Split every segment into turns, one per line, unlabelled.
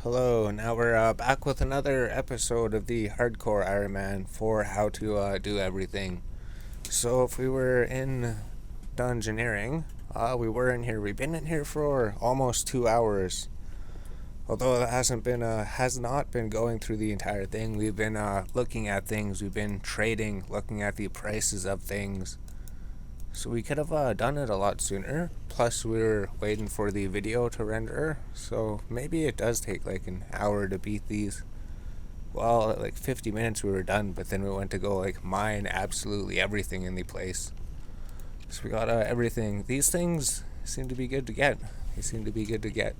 Hello, now we're back with another episode of the Hardcore Ironman for how to do everything. So if we were in Dungeoneering, we were in here. We've been in here for almost 2 hours. Although it has not been going through the entire thing. We've been looking at things. We've been trading, looking at the prices of things. So we could have done it a lot sooner. Plus we were waiting for the video to render. So maybe it does take like an hour to beat these. Well, at like 50 minutes we were done, but then we went to go like mine absolutely everything in the place. So we got everything. These things seem to be good to get. They seem to be good to get.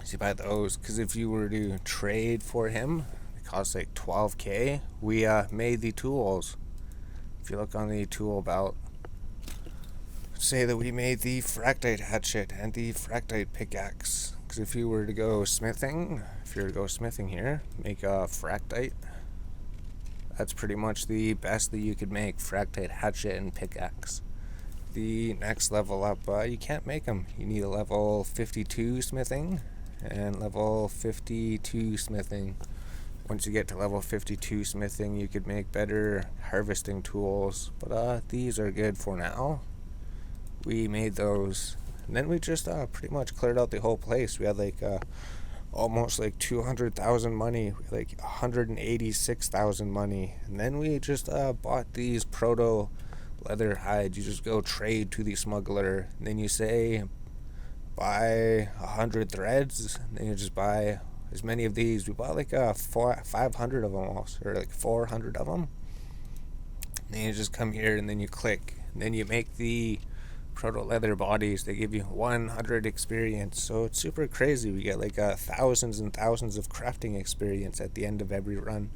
So you buy those, because if you were to trade for him, it costs like 12k. We made the tools. If you look on the tool belt, say that we made the fractite hatchet and the fractite pickaxe. Because if you were to go smithing, here, make a fractite. That's pretty much the best that you could make, fractite hatchet and pickaxe. The next level up, you can't make them. You need a level 52 smithing and level 52 smithing. Once you get to level 52 smithing, you could make better harvesting tools. But these are good for now. We made those. And then we just pretty much cleared out the whole place. We had like almost like 200,000 money, like 186,000 money. And then we just bought these proto leather hides. You just go trade to the smuggler. And then you say, buy 100 threads. And then you just buy as many of these. We bought like 500 of them almost, or like 400 of them. And then you just come here and then you click. And then you make the proto leather bodies. They give you 100 experience. So it's super crazy. We get like thousands and thousands of crafting experience at the end of every run.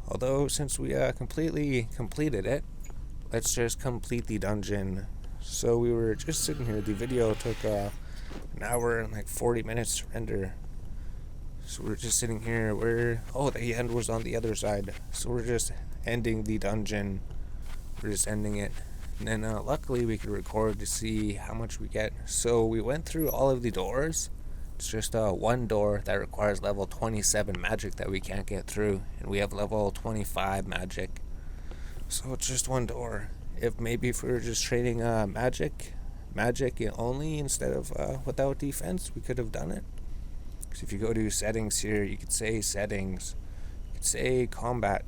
Although since we completely completed it, let's just complete the dungeon. So we were just sitting here. The video took an hour and like 40 minutes to render. So we're just sitting here. The end was on the other side. So we're just ending the dungeon. We're just ending it. And then luckily we could record to see how much we get. So we went through all of the doors. It's just one door that requires level 27 magic that we can't get through. And we have level 25 magic. So it's just one door. If we were just trading magic only instead of without defense, we could have done it. Because if you go to settings here, you could say settings. You could say combat,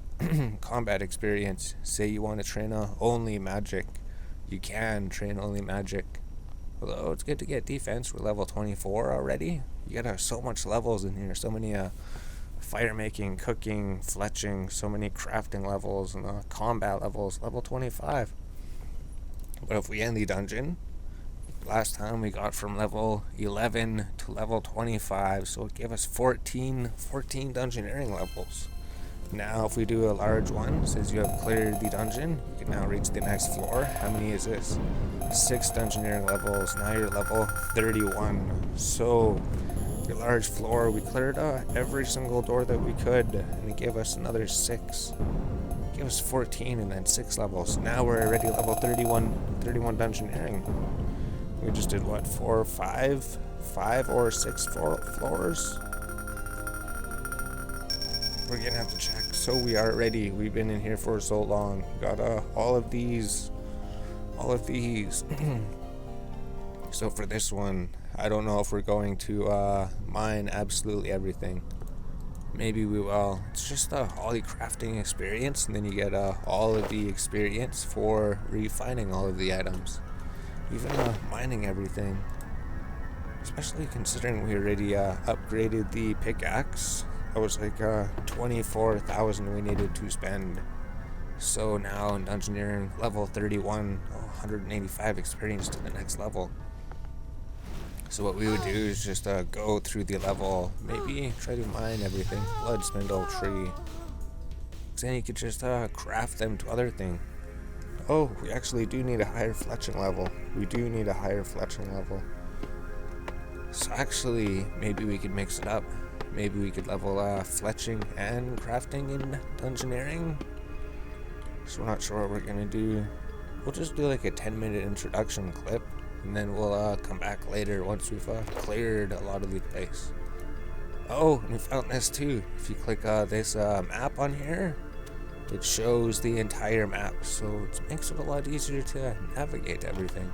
combat experience. Say you want to train only magic. You can train only magic. Although it's good to get defense. We're level 24 already. You got so much levels in here. So many fire making, cooking, fletching. So many crafting levels and combat levels. Level 25. But if we end the dungeon, last time we got from level 11 to level 25, so it gave us 14 dungeoneering levels. Now if we do a large one, says you have cleared the dungeon, you can now reach the next floor. How many is this? 6 dungeoneering levels. Now you're level 31. So your large floor, we cleared every single door that we could, and it gave us another 6. It gave us 14 and then 6 levels. Now we're already level 31 dungeoneering. We just did what, 5 or 6 floors? We're gonna have to check. So we are ready. We've been in here for so long. We got all of these. So for this one, I don't know if we're going to mine absolutely everything. Maybe we will. It's just all the crafting experience, and then you get all of the experience for refining all of the items. Even mining everything. Especially considering we already upgraded the pickaxe. That was like 24,000 we needed to spend. So now in Dungeoneering, level 31, 185 experience to the next level. So what we would do is just go through the level, maybe try to mine everything, blood spindle tree. Then you could just craft them to other things. Oh, we actually do need a higher fletching level. So actually, maybe we could mix it up. Maybe we could level fletching and crafting in Dungeoneering. So we're not sure what we're gonna do. We'll just do like a 10-minute introduction clip, and then we'll come back later once we've cleared a lot of the place. Oh, and we found this too. If you click this map on here, it shows the entire map, so it makes it a lot easier to navigate everything.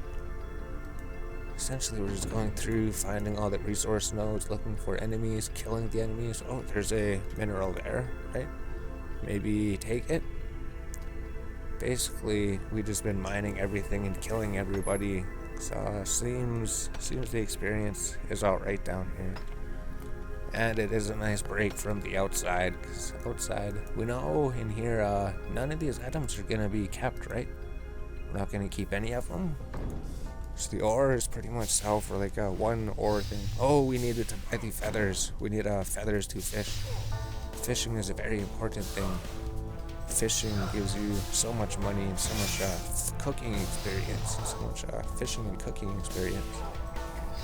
Essentially, we're just going through, finding all the resource nodes, looking for enemies, killing the enemies. Oh, there's a mineral there, right? Maybe take it. Basically, we've just been mining everything and killing everybody. So seems the experience is alright down here. And it is a nice break from the outside, because outside, we know in here, none of these items are going to be kept, right? We're not going to keep any of them. So the ore is pretty much sell for like a one ore thing. Oh, we needed to buy the feathers. We need feathers to fish. Fishing is a very important thing. Fishing gives you so much money and so much cooking experience, so much fishing and cooking experience.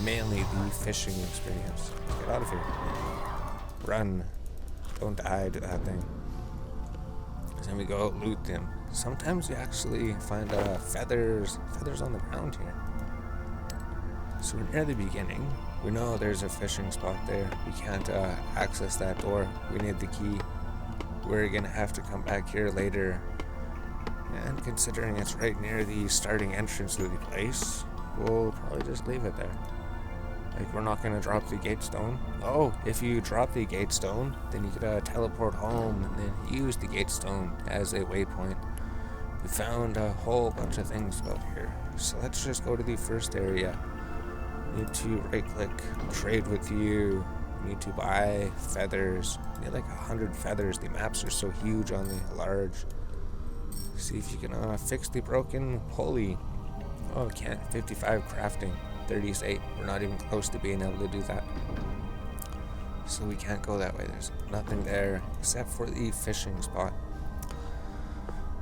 Mainly the fishing experience. Let's get out of here. Run. Don't die to that thing. Then we go out, loot them. Sometimes you actually find feathers on the ground here. So we're near the beginning. We know there's a fishing spot there. We can't access that door. We need the key. We're gonna have to come back here later. And considering it's right near the starting entrance to the place, we'll probably just leave it there. Like, we're not gonna drop the gate stone. Oh, if you drop the gate stone, then you could teleport home and then use the gate stone as a waypoint. We found a whole bunch of things out here. So let's just go to the first area. Need to right click, trade with you. Need to buy feathers. Need like 100 feathers. The maps are so huge on the large. See if you can fix the broken pulley. Oh, can't. 55 crafting. 38. We're not even close to being able to do that. So we can't go that way. There's nothing there except for the fishing spot.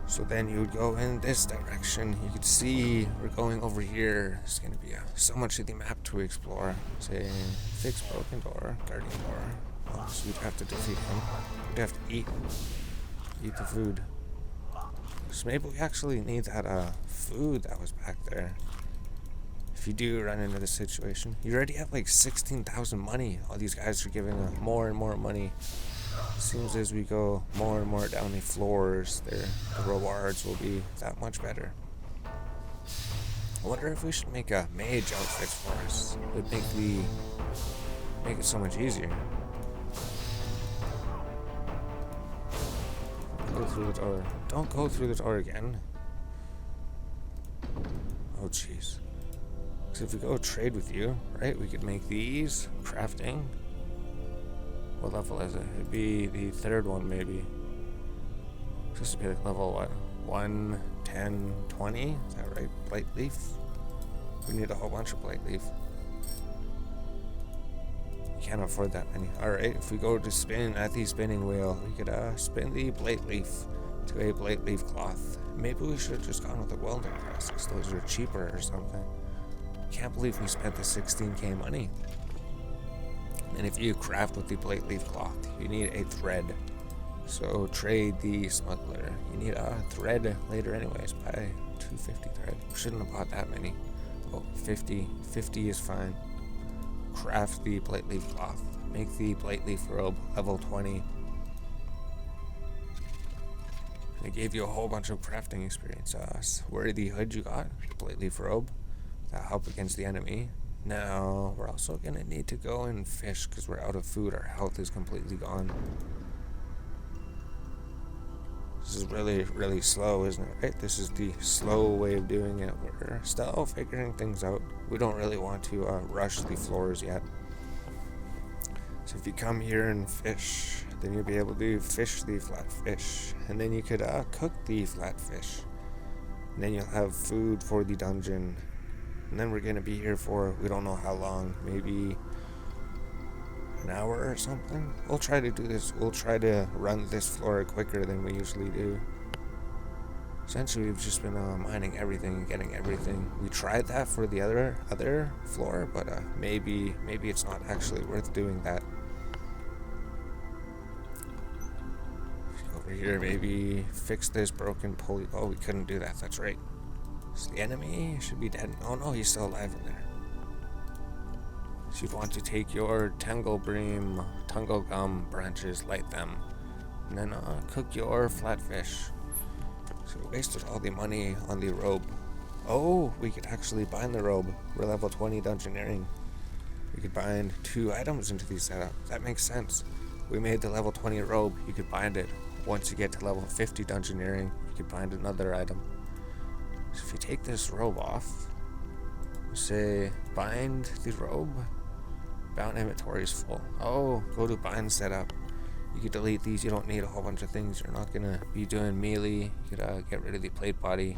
So then you would go in this direction. You could see we're going over here. There's going to be so much of the map to explore. Say, fix broken door, guardian door. Oh, so we'd have to defeat him. We'd have to eat the food. So maybe we actually need that food that was back there. If you do run into this situation, you already have like 16,000 money. All these guys are giving more and more money. Seems as we go more and more down the floors, the rewards will be that much better. I wonder if we should make a mage outfit for us. It would make it so much easier. Go through the door. Don't go through the door again. Oh jeez. So if we go trade with you, right, we could make these. Crafting. What level is it? It'd be the third one, maybe. This would be like level, what? 1, 10, 20? Is that right? Blight leaf? We need a whole bunch of blight leaf. We can't afford that many. Alright, if we go to spin at the spinning wheel, we could spin the blight leaf to a blight leaf cloth. Maybe we should have just gone with the welding husks. Those are cheaper or something. Can't believe we spent the 16k money. And if you craft with the blight leaf cloth, you need a thread. So trade the smuggler. You need a thread later anyways. Buy 250 thread. Shouldn't have bought that many. Oh, 50. 50 is fine. Craft the blight leaf cloth. Make the blight leaf robe level 20. They gave you a whole bunch of crafting experience. Where the hood you got? Blight leaf robe. That'll help against the enemy. Now, we're also going to need to go and fish because we're out of food. Our health is completely gone. This is really, really slow, isn't it? Right? This is the slow way of doing it. We're still figuring things out. We don't really want to rush the floors yet. So if you come here and fish, then you'll be able to fish the flatfish. And then you could cook the flatfish. And then you'll have food for the dungeon. And then we're going to be here for, we don't know how long, maybe an hour or something. We'll try to do this. We'll try to run this floor quicker than we usually do. Essentially, we've just been mining everything and getting everything. We tried that for the other floor, but maybe it's not actually worth doing that. Over here, maybe fix this broken pulley. Oh, we couldn't do that. That's right. So the enemy should be dead. Oh no, he's still alive in there. So you'd want to take your tangle gum branches, light them, and then cook your flatfish. So we wasted all the money on the robe. Oh, we could actually bind the robe. We're level 20 Dungeoneering. We could bind 2 items into the setup. That makes sense. We made the level 20 robe, you could bind it. Once you get to level 50 Dungeoneering, you could bind another item. So if you take this robe off, say bind the robe, bound inventory is full. Oh, go to bind setup. You could delete these, you don't need a whole bunch of things. You're not gonna be doing melee. You could get rid of the plate body.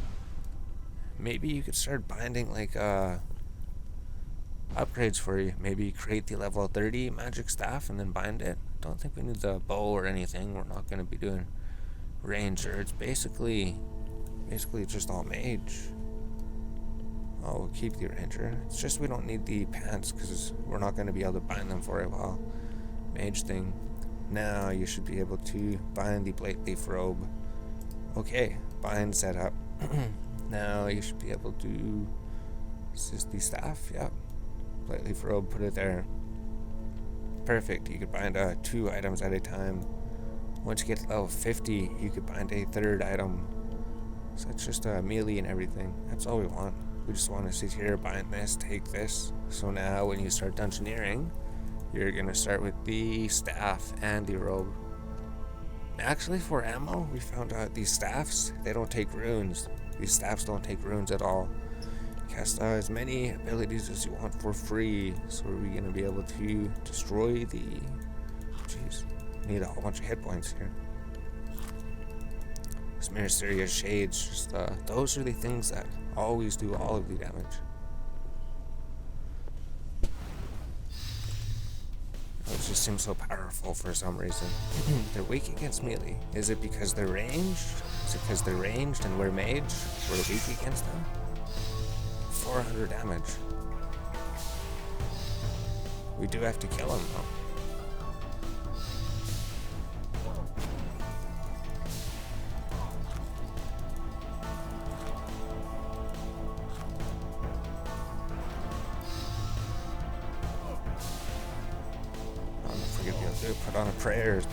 Maybe you could start binding like upgrades for you. Maybe create the level 30 magic staff and then bind it. Don't think we need the bow or anything. We're not gonna be doing ranger. It's basically just all mage. Oh, we'll keep the ranger. It's just we don't need the pants because we're not going to be able to bind them for a while. Mage thing. Now you should be able to bind the plate leaf robe. Okay, bind setup. Now you should be able to assist the staff. Yep. Plate leaf robe, put it there. Perfect. You could bind 2 items at a time. Once you get to level 50, you could bind a 3rd item. So it's just melee and everything. That's all we want. We just want to sit here, bind this, take this. So now when you start Dungeoneering, you're going to start with the staff and the robe. Actually, for ammo, we found out these staffs, they don't take runes. These staffs don't take runes at all. Cast as many abilities as you want for free. So we're going to be able to destroy the... Jeez, need a whole bunch of hit points here. These mysterious shades, just those are the things that always do all of the damage. Those just seem so powerful for some reason. They're weak against melee. Is it because they're ranged? Is it because they're ranged and we're mage? We're weak against them? 400 damage. We do have to kill him though. Put on prayers,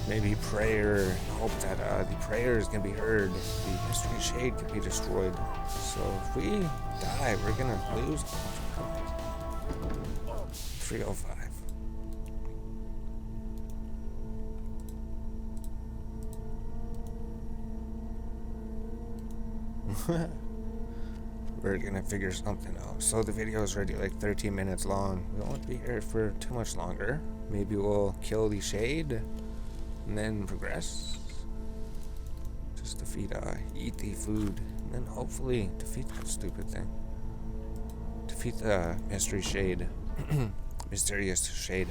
maybe prayer, hope that the prayer is gonna be heard, the mystery shade can be destroyed. So if we die, we're gonna lose. 305. We're gonna figure something out. So the video is already like 13 minutes long. We won't be here for too much longer. Maybe we'll kill the shade and then progress. Just defeat, eat the food, and then hopefully defeat that stupid thing. Defeat the mystery shade. Mysterious shade.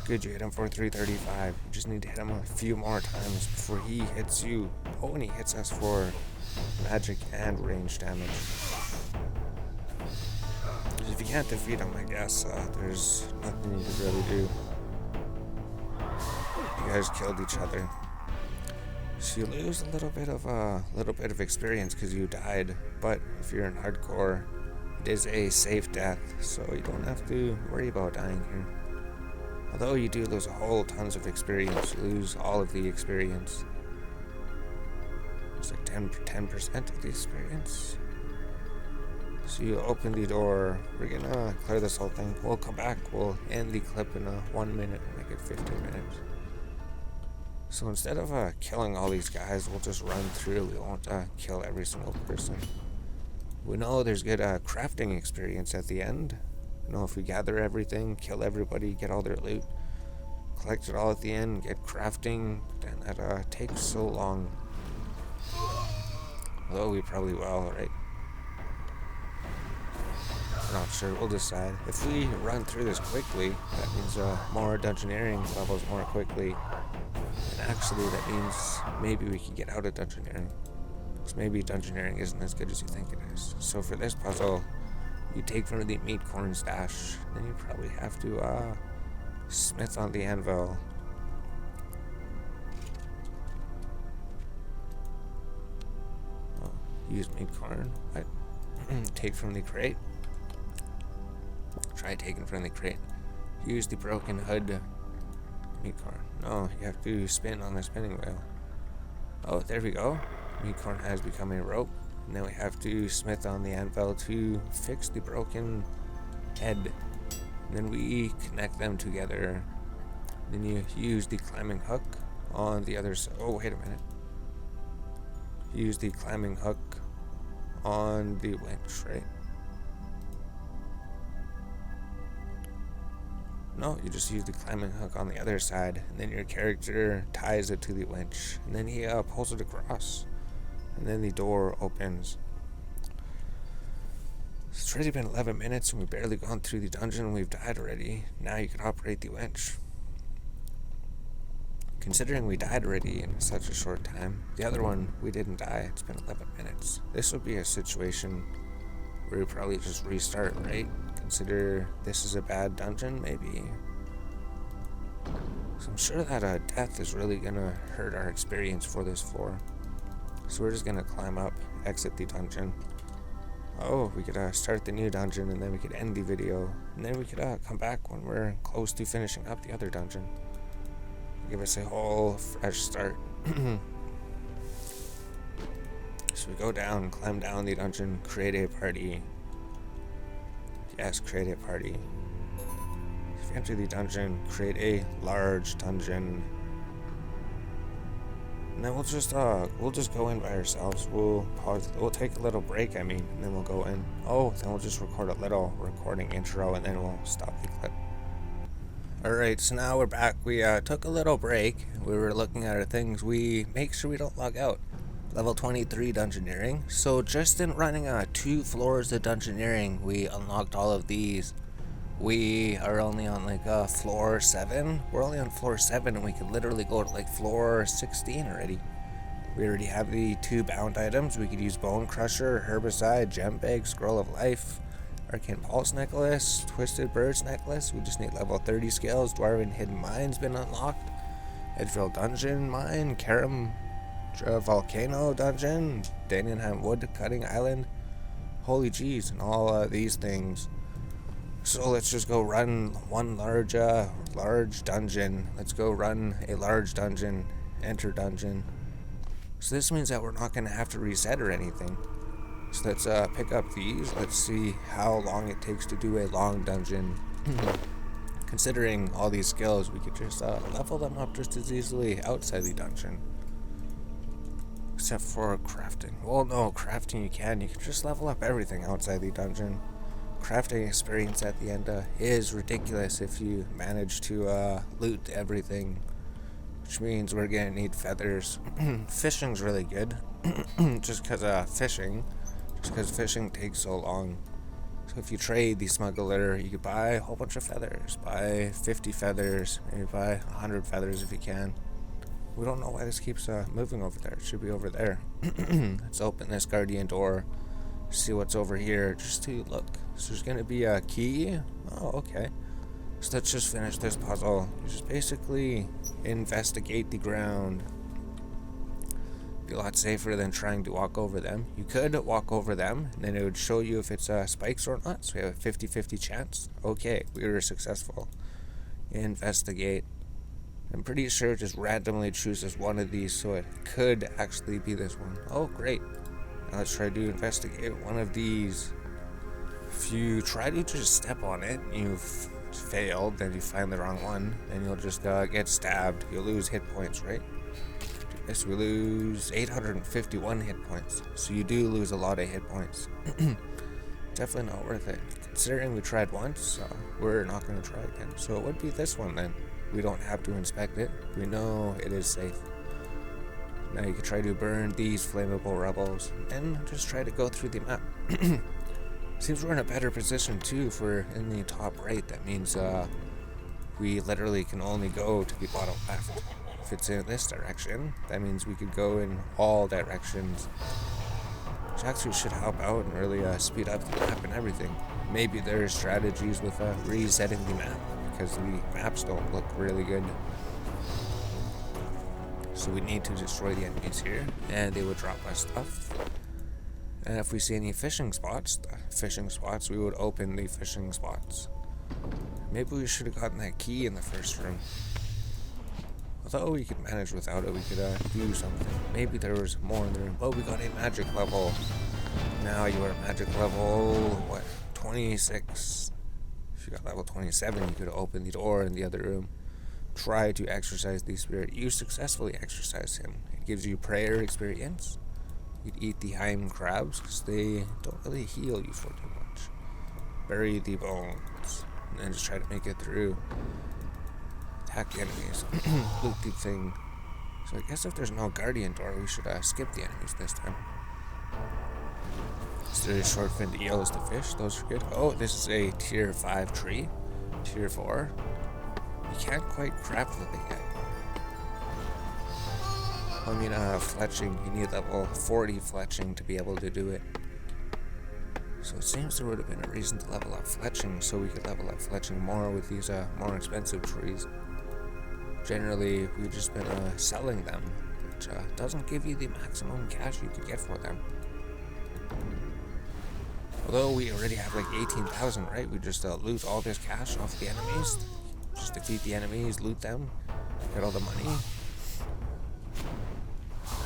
Good, you hit him for 335. You just need to hit him a few more times before he hits you. Oh, and he hits us for magic and range damage. If you can't defeat him, I guess there's nothing you can really do. You guys killed each other, so you lose a little bit of experience because you died. But if you're in hardcore, it is a safe death, so you don't have to worry about dying here. Although you do lose a whole tons of experience, you lose all of the experience. It's like 10% of the experience. So you open the door. We're gonna clear this whole thing. We'll come back. We'll end the clip in 1 minute, make it 15 minutes. So instead of killing all these guys, we'll just run through. We won't kill every single person. We know there's good crafting experience at the end. You know, if we gather everything, kill everybody, get all their loot, collect it all at the end, get crafting, then that takes so long. Although we probably will, right? Not sure, we'll decide. If we run through this quickly, that means more Dungeoneering levels more quickly. And actually, that means maybe we can get out of Dungeoneering. Because maybe Dungeoneering isn't as good as you think it is. So for this puzzle, you take from the meat corn stash, then you probably have to smith on the anvil. Use meat corn. Take from the crate. try taking from the crate. Use the broken hood meat corn. No, you have to spin on the spinning wheel. Oh, there we go. Meat corn has become a rope. And then we have to smith on the anvil to fix the broken head. And then we connect them together. Then you use the climbing hook on the other side. Oh, wait a minute. Use the climbing hook on the winch, right? No, you just use the climbing hook on the other side, and then your character ties it to the winch, and then he pulls it across, and then the door opens. It's already been 11 minutes, and we've barely gone through the dungeon, and we've died already. Now you can operate the winch. Considering we died already in such a short time, the other one, we didn't die, it's been 11 minutes. This would be a situation where we probably just restart, right? Consider this is a bad dungeon, maybe. So I'm sure that death is really gonna hurt our experience for this floor. So we're just gonna climb up, exit the dungeon. Oh, we could start the new dungeon, and then we could end the video, and then we could come back when we're close to finishing up the other dungeon. Give us a whole fresh start. So we go down, climb down the dungeon, create a party. Yes, create a party. If you enter the dungeon, create a large dungeon. And then we'll just go in by ourselves. We'll pause. We'll take a little break, and then we'll go in. Oh, then we'll just record a little recording intro, and then we'll stop the clip. Alright, so now we're back. We took a little break. We were looking at our things. We make sure we don't log out. Level 23 Dungeoneering. So just in running 2 floors of Dungeoneering, we unlocked all of these. We are only on floor 7. We're only on floor 7, and we could literally go to floor 16 already. We already have the 2 bound items. We could use Bone Crusher, Herbicide, Gem Bag, Scroll of Life, Arcane Pulse Necklace, Twisted Birds Necklace. We just need level 30 skills. Dwarven Hidden Mine's been unlocked. Edgeville Dungeon Mine, Karam Volcano Dungeon, Danienheim Wood Cutting Island. Holy jeez, and all these things. So let's just go run one large dungeon. Let's go run a large dungeon, enter dungeon. So this means that we're not going to have to reset or anything. So let's pick up these. Let's see how long it takes to do a long dungeon. Considering all these skills, we could just level them up just as easily outside the dungeon. Except for crafting. Well, no, crafting you can just level up everything outside the dungeon. Crafting experience at the end is ridiculous if you manage to loot everything. Which means we're gonna need feathers. Fishing's really good. just because fishing takes so long. So if you trade the smuggler, you could buy a whole bunch of feathers. Buy 50 feathers, maybe buy 100 feathers if you can. We don't know why this keeps moving over there. It should be over there. Let's open this guardian door. See what's over here, just to look. So there's going to be a key. Oh, okay. So let's just finish this puzzle. You just basically investigate the ground. Be a lot safer than trying to walk over them. You could walk over them, and then it would show you if it's spikes or not. So we have a 50-50 chance. Okay, we were successful. Investigate. I'm pretty sure it just randomly chooses one of these, so it could actually be this one. Oh, great. Now let's try to investigate one of these. If you try to just step on it, you've failed, then you find the wrong one, then you'll just get stabbed. You'll lose hit points, right? Yes, we lose 851 hit points. So you do lose a lot of hit points. Definitely not worth it. Considering we tried once, we're not going to try again. So it would be this one then. We don't have to inspect it. We know it is safe. Now you can try to burn these flammable rebels and just try to go through the map. Seems we're in a better position too if we're in the top right. That means we literally can only go to the bottom left. If it's in this direction, that means we could go in all directions. Which actually should help out and really speed up the map and everything. Maybe there's strategies with resetting the map, because the maps don't look really good. So we need to destroy the enemies here, and they would drop us stuff. And if we see any fishing spots, we would open the fishing spots. Maybe we should have gotten that key in the first room. Although we could manage without it, we could do something. Maybe there was more in the room. Oh, we got a magic level. Now you are magic level, 26. If you got level 27, you could open the door in the other room. Try to exorcise the spirit. You successfully exorcise him. It gives you prayer experience. You'd eat the Heim crabs because they don't really heal you for too much. Bury the bones. And then just try to make it through. Attack the enemies. Loot the thing. So I guess if there's no guardian door, we should skip the enemies this time. There is short-finned eels to fish. Those are good. Oh, this is a tier 5 tree. Tier 4. You can't quite craft the thing yet. I mean, fletching. You need level 40 fletching to be able to do it. So it seems there would have been a reason to level up fletching, so we could level up fletching more with these more expensive trees. Generally, we've just been selling them, which doesn't give you the maximum cash you could get for them. Although we already have like 18,000, right? We just loot all this cash off the enemies. Just defeat the enemies, loot them, get all the money.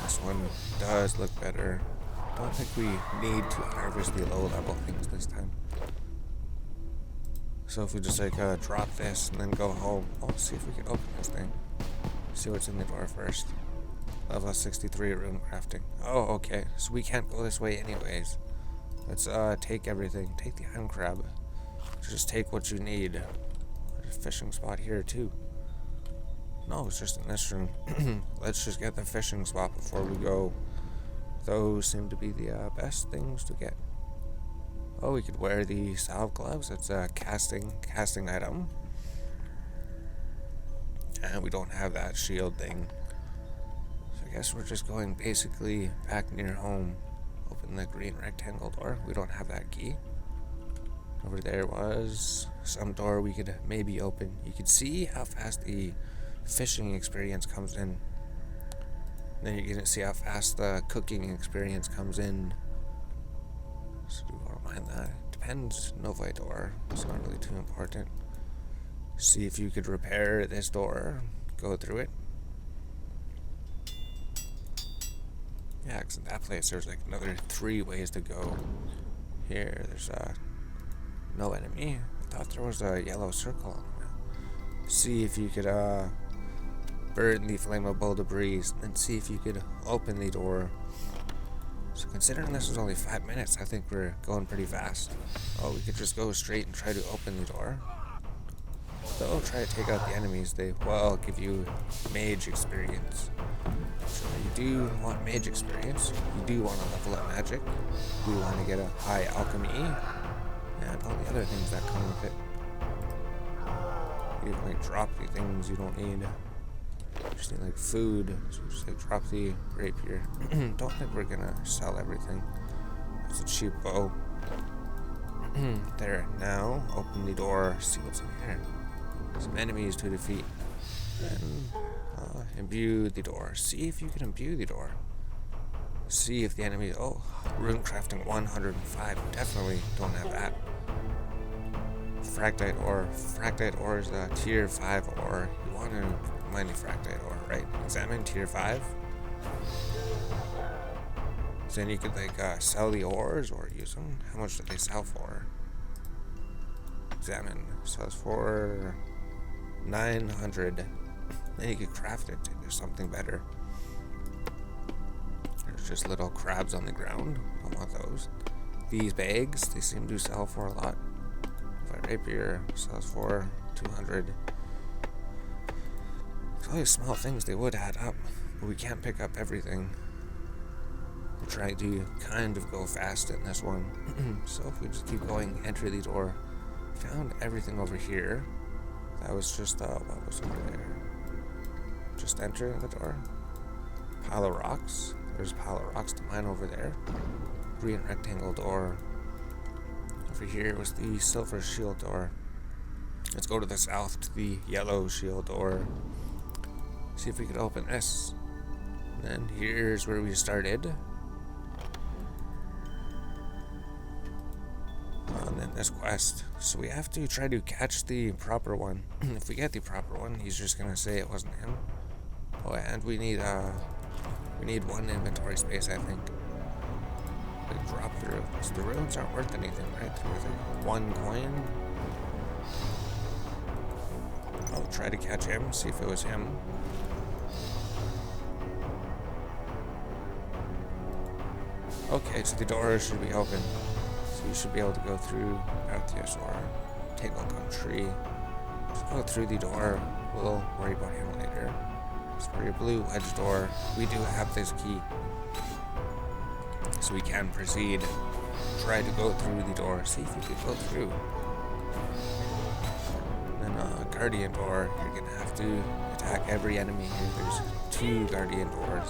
This one does look better. I don't think we need to harvest the low level things this time. So if we just like drop this and then go home, let's see if we can open this thing. See what's in the door first. Level 63 rune crafting. Oh, okay. So we can't go this way anyways. Let's take everything. Take the hand crab. Just take what you need. There's a fishing spot here too. No, it's just in this room. Let's just get the fishing spot before we go. Those seem to be the best things to get. Oh, we could wear the salve gloves. It's a casting item. And we don't have that shield thing. So I guess we're just going basically back near home. Open the green rectangle door. We don't have that key. Over there was some door we could maybe open. You could see how fast the fishing experience comes in. Then you're gonna see how fast the cooking experience comes in. So do we want to mind that? Depends. Novi door. It's not really too important. See if you could repair this door. Go through it. Yeah, because in that place there's like another 3 ways to go. Here, there's no enemy. I thought there was a yellow circle. See if you could burn the flammable debris, and see if you could open the door. So considering this is only 5 minutes, I think we're going pretty fast. Oh, we could just go straight and try to open the door. So try to take out the enemies. They will give you mage experience. So you do want mage experience. You do want to level up magic. You do want to get a high alchemy. And all the other things that come with it. You can like drop the things you don't need. Just need like food. So just like drop the rapier. Don't think we're gonna sell everything. It's a cheap bow. There, now open the door. See what's in here. Some enemies to defeat. And imbue the door. See if you can imbue the door. See if the enemy. Oh, rune crafting 105. Definitely don't have that. Fractite ore. Fractite ore is the tier 5 ore. You want to mine the fractite ore, right? Examine tier 5. So then you could like sell the ores or use them. How much do they sell for? Examine. Sells for 900. Then you could craft it into something better. There's just little crabs on the ground. Don't want those. These bags, they seem to sell for a lot. Rapier sells for 200. It's all these small things, they would add up, but we can't pick up everything. We're trying to kind of go fast in this one. So if we just keep going, enter the door. Found everything over here. That was just what was over there? Just entering the door. Pile of rocks. There's a pile of rocks to mine over there. Green rectangle door. Over here was the silver shield door. Let's go to the south to the yellow shield door. See if we could open this. And then here's where we started. And then this quest. So we have to try to catch the proper one. If we get the proper one, he's just gonna say it wasn't him. Oh, and we need one inventory space, I think. Like drop the runes. The runes aren't worth anything, right? They're worth like 1 coin. I'll try to catch him, see if it was him. Okay, so the door should be open. So you should be able to go through Arceus or take a look on tree. Just go through the door. We'll worry about him later. So for your blue wedge door, we do have this key. So we can proceed. Try to go through the door. See if you can go through. And then guardian door, you're gonna have to attack every enemy here. There's 2 guardian doors.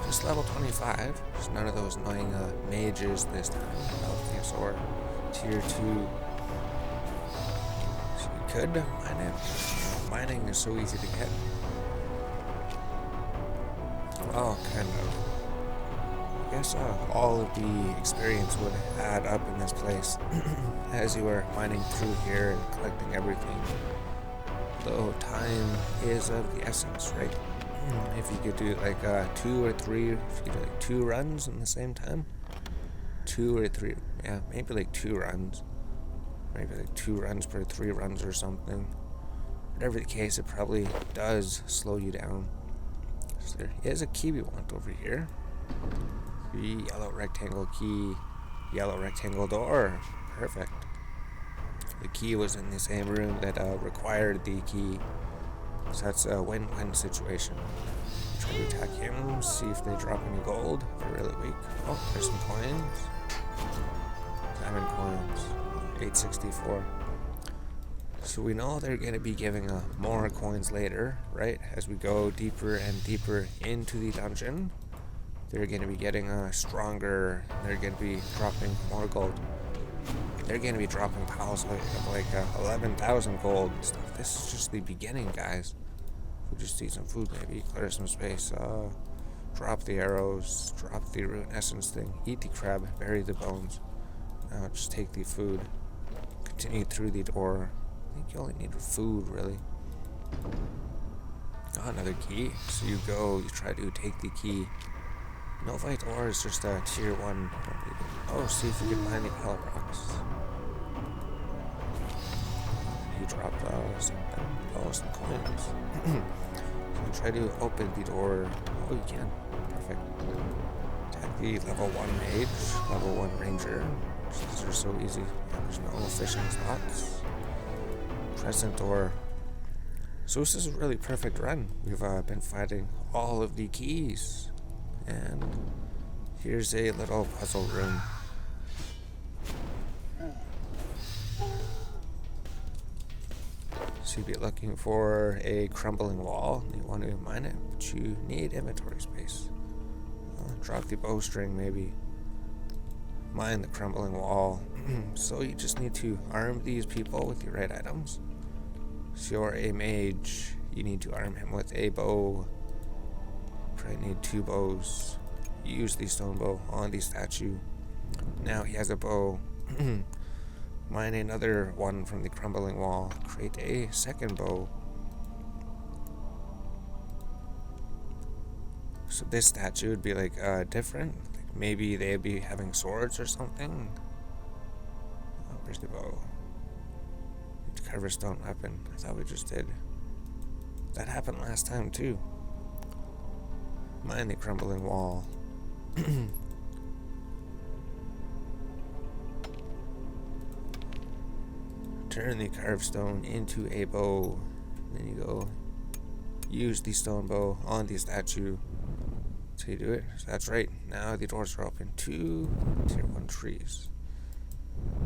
Just level 25. There's none of those annoying mages this time. Arceus or tier 2. So we could mine it. Mining is so easy to get. Oh, kind of. I guess all of the experience would add up in this place as you are mining through here and collecting everything. Though time is of the essence, right? If you could do like 2 or 3, if you do like 2 runs in the same time, 2 or 3, yeah, maybe like 2 runs, maybe like 2 runs per 3 runs or something. Whatever the case, it probably does slow you down. So there is a key we want over here. The yellow rectangle key, yellow rectangle door. Perfect. The key was in the same room that required the key. So that's a win-win situation. Try to attack him, see if they drop any gold. They're really weak. Oh, there's some coins. Diamond coins. 864. So we know they're going to be giving more coins later, right? As we go deeper and deeper into the dungeon, they're going to be getting stronger. They're going to be dropping more gold. They're going to be dropping piles of like 11,000 gold and stuff. This is just the beginning, guys. We just need some food, maybe clear some space. Drop the arrows, drop the rune essence thing, eat the crab, bury the bones. Now just take the food. Continue through the door. I think you only need food, really. Oh, another key. So you try to take the key. Novite ore is just a tier 1. Oh, see if you can find the pallet rocks. You drop something. Oh, some coins. So try to open the door. Oh, you can. Perfect. Attack the level 1 mage, level 1 ranger. These are so easy. Yeah, there's no fishing spots. Present door. So this is a really perfect run. We've been fighting all of the keys. And here's a little puzzle room. So you'd be looking for a crumbling wall. You want to mine it, but you need inventory space. Drop the bowstring, maybe. Mine the crumbling wall. So you just need to arm these people with the right items. So you're a mage. You need to arm him with a bow. Probably need 2 bows. Use the stone bow on the statue. Now he has a bow. Mine another one from the crumbling wall. Create a second bow. So this statue would be like different. Like maybe they'd be having swords or something. Oh, where's the bow? Carve a stone weapon. I thought we just did. That happened last time too. Mine the crumbling wall. Turn the carved stone into a bow. Then you go use the stone bow on the statue. So you do it. So that's right. Now the doors are open to tier 1 trees.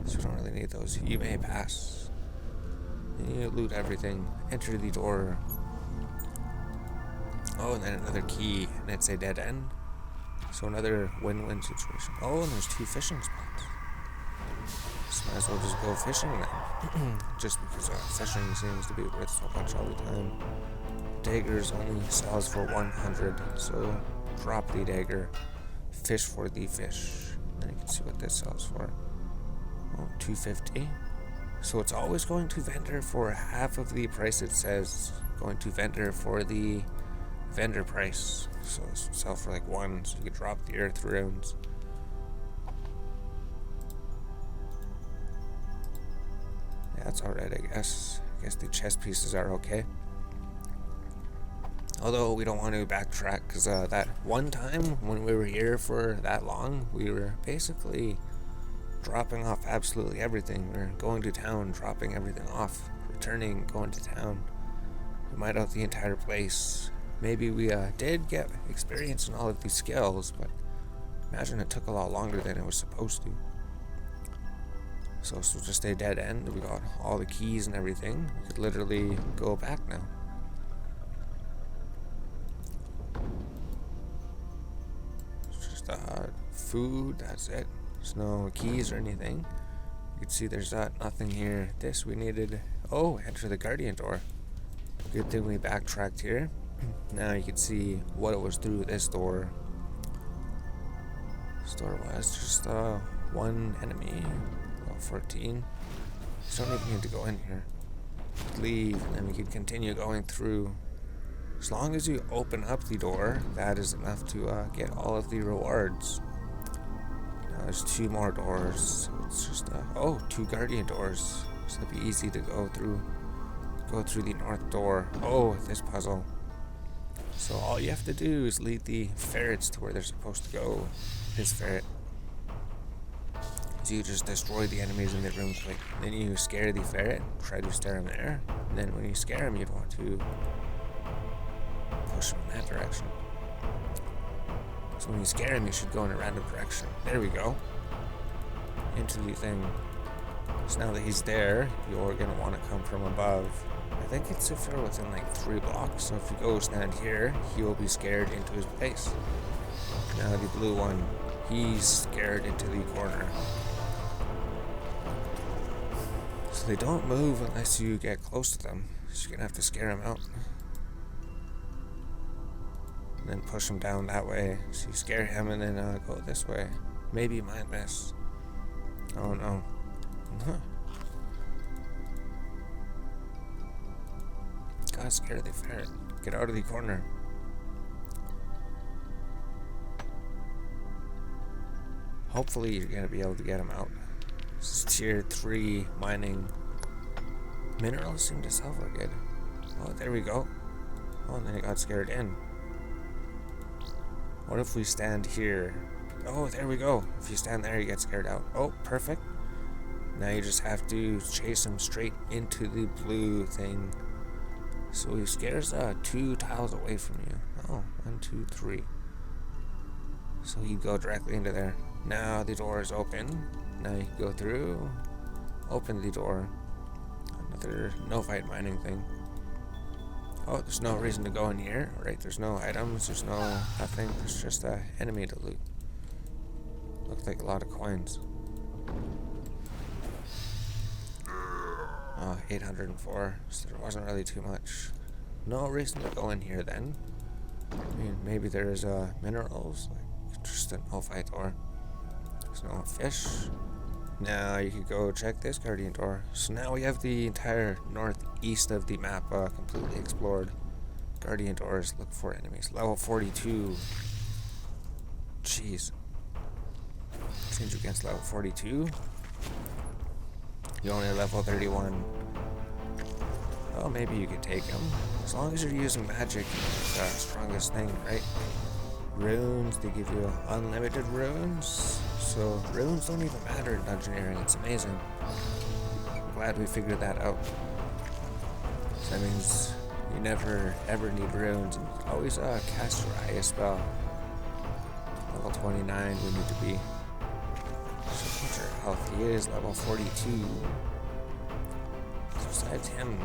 So you don't really need those. You may pass. And you loot everything. Enter the door. Oh, and then another key, and it's a dead end. So another win-win situation. Oh, and there's 2 fishing spots. So might as well just go fishing then. Just because fishing seems to be worth so much all the time. Daggers only sells for 100, so drop the dagger. Fish for the fish. And you can see what this sells for. Oh, 250. So it's always going to vendor for half of the price it says. Going to vendor for the vendor price. So sell for like 1, so you could drop the earth runes. Yeah, that's alright, I guess. I guess the chest pieces are okay. Although we don't want to backtrack, because that one time when we were here for that long, we were basically dropping off absolutely everything. We were going to town, dropping everything off, returning, going to town. We mined out the entire place. Maybe we did get experience in all of these skills, but imagine it took a lot longer than it was supposed to. So this was just a dead end. We got all the keys and everything. We could literally go back now. Food, that's it. There's no keys or anything. You can see there's nothing here. This we needed. Oh, enter the guardian door. Good thing we backtracked here. Now you can see what it was through this door. This door was just one enemy. Level 14. So don't even need to go in here. Leave, and then we can continue going through. As long as you open up the door, that is enough to get all of the rewards. Now there's 2 more doors. So it's just 2 guardian doors. So it'd be easy to go through. Go through the north door. Oh, this puzzle. So all you have to do is lead the ferrets to where they're supposed to go. This ferret. So you just destroy the enemies in the room quick. Then you scare the ferret. Try to stare him there. And then when you scare him, you'd want to push him in that direction. So when you scare him, you should go in a random direction. There we go. Into the thing. So now that he's there, you're going to want to come from above. I think it's if you're within like 3 blocks. So if you go stand here, he will be scared into his place. Now the blue one, he's scared into the corner. So they don't move unless you get close to them. So you're going to have to scare them out. And then push him down that way. So you scare him and then go this way. Maybe you might miss. Oh no. God, scared the ferret. Get out of the corner. Hopefully you're gonna be able to get him out. This is tier 3 mining. Minerals seem to sell for good. Oh, there we go. Oh, and then he got scared in. What if we stand here? Oh, there we go. If you stand there, you get scared out. Oh, perfect. Now you just have to chase him straight into the blue thing. So he scares 2 tiles away from you. Oh, 1, 2, 3. So you go directly into there. Now the door is open. Now you can go through. Open the door. Another no fight mining thing. Oh, there's no reason to go in here, right? There's no items, there's no nothing. There's just an enemy to loot. Looks like a lot of coins. Oh, 804. So there wasn't really too much. No reason to go in here then. I mean, maybe there's minerals, like just an no fight door. There's no fish. Now you could go check this guardian door. So now we have the entire northeast of the map completely explored. Guardian doors, look for enemies. Level 42. Jeez. Change against level 42. You only level 31. Well, maybe you could take him. As long as you're using magic, it's the strongest thing, right? Runes, they give you unlimited runes. So runes don't even matter in Dungeoneering. It's amazing. I'm glad we figured that out. So that means you never ever need runes. And you can always cast your highest spell. Level 29 we need to be. So what's your health? He is level 42. So besides him,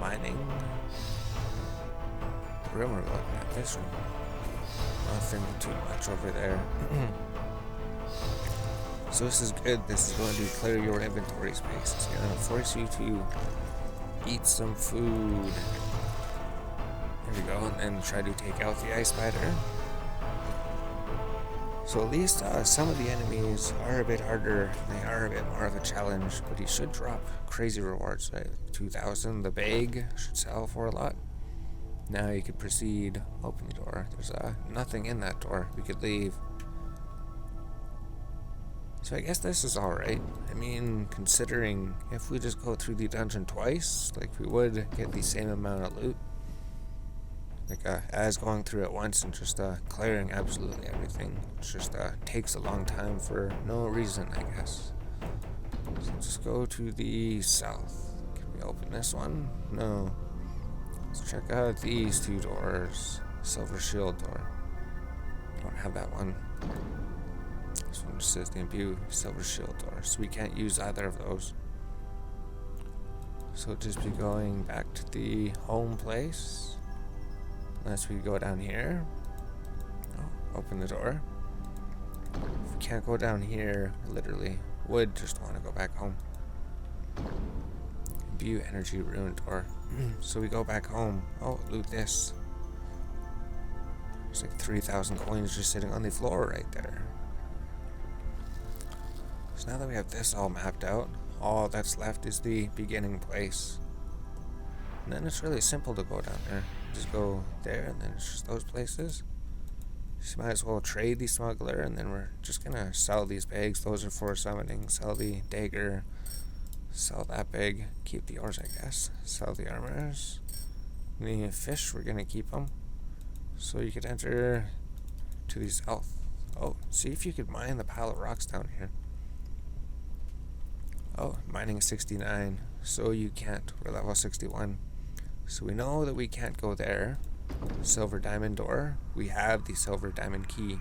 mining. Rumor looking at this one. Nothing too much over there. So this is good. This is going to clear your inventory space. It's going to force you to eat some food. There we go. And then try to take out the ice spider. So at least some of the enemies are a bit harder. They are a bit more of a challenge, but he should drop crazy rewards. Right? 2,000. The bag should sell for a lot. Now you could proceed. Open the door. There's nothing in that door. We could leave. So I guess this is alright. I mean, considering if we just go through the dungeon twice, like we would get the same amount of loot. Like as going through it once and just clearing absolutely everything. It just takes a long time for no reason, I guess. So just go to the south. Can we open this one? No. Let's check out these two doors. Silver shield door. Don't have that one. This one just says the imbue silver shield door, so we can't use either of those. So just be going back to the home place. Unless we go down here. Oh, open the door. If we can't go down here, literally would just want to go back home. Imbue energy rune door. So we go back home. Oh, loot this. There's like 3,000 coins just sitting on the floor right there. So now that we have this all mapped out, all that's left is the beginning place. And then it's really simple to go down there. Just go there, and then it's just those places. So you might as well trade the smuggler, and then we're just gonna sell these bags. Those are for summoning. Sell the dagger. Sell that bag. Keep the ores, I guess. Sell the armors. The fish, we're gonna keep them. So you could enter to the south. Oh, see if you could mine the pile of rocks down here. Oh, mining 69. So you can't. We're level 61. So we know that we can't go there. Silver diamond door. We have the silver diamond key.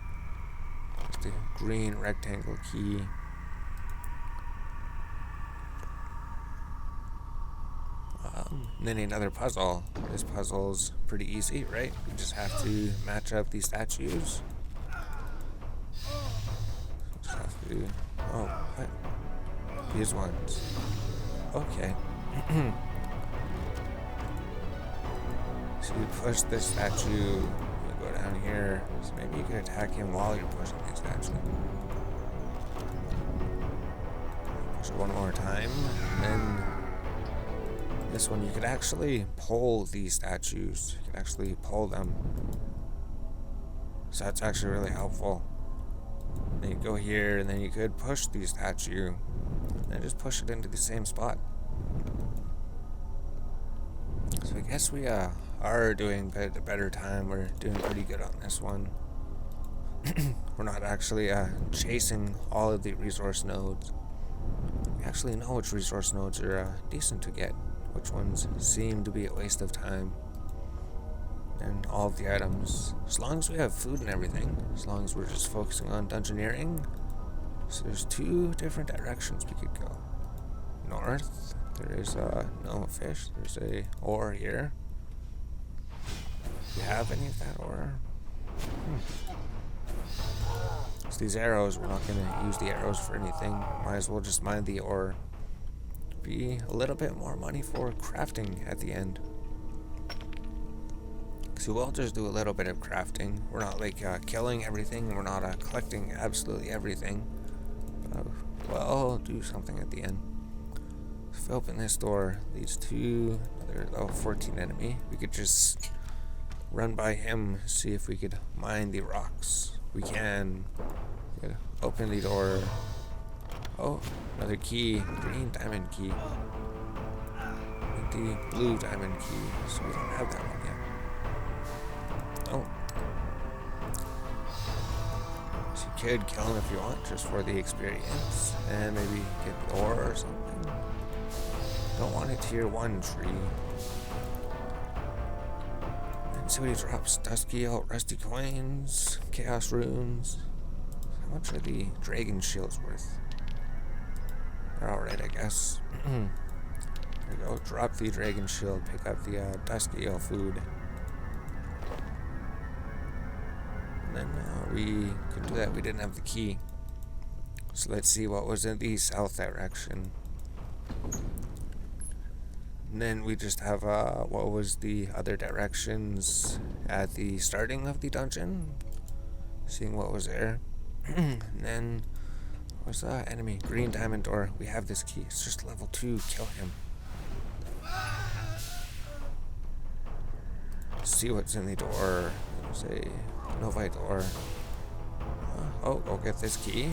It's the green rectangle key. And then another puzzle. This puzzle's pretty easy, right? We just have to match up these statues. Just have to. Oh, what? These ones. Okay. So you push this statue, you go down here. So maybe you can attack him while you're pushing the statue. Push it one more time, and then this one you could actually pull these statues. You can actually pull them. So that's actually really helpful. Then you go here, and then you could push the statue, and just push it into the same spot. So I guess we are doing a better time. We're doing pretty good on this one. We're not actually chasing all of the resource nodes. We actually know which resource nodes are decent to get, which ones seem to be a waste of time. And all of the items, as long as we have food and everything, as long as we're just focusing on dungeoneering. So there's two different directions we could go. North, there is no fish. There's a ore here. Do you have any of that ore? So these arrows, we're not going to use the arrows for anything. Might as well just mine the ore. Be a little bit more money for crafting at the end. So we'll just do a little bit of crafting. We're not like killing everything. We're not collecting absolutely everything. We'll do something at the end. If we open this door, leads to another level 14 enemy. We could just run by him, see if we could mine the rocks. We can. We could open the door. Oh, another key. Green diamond key. And the blue diamond key. So we don't have that one yet. Oh. So you could kill him if you want, just for the experience. And maybe get the ore or something. Don't want a tier 1 tree. And see what he drops. Dusky out rusty coins. Chaos runes. How much are the dragon shields worth? They're alright, I guess. There we go. Drop the dragon shield. Pick up the dusky ale food. And then we could do that. We didn't have the key. So let's see what was in the south direction. And then we just have what was the other directions at the starting of the dungeon. Seeing what was there. And then, where's the enemy? Green diamond door. We have this key. It's just level 2. Kill him. See what's in the door. There's a Novi door. Oh, go get this key.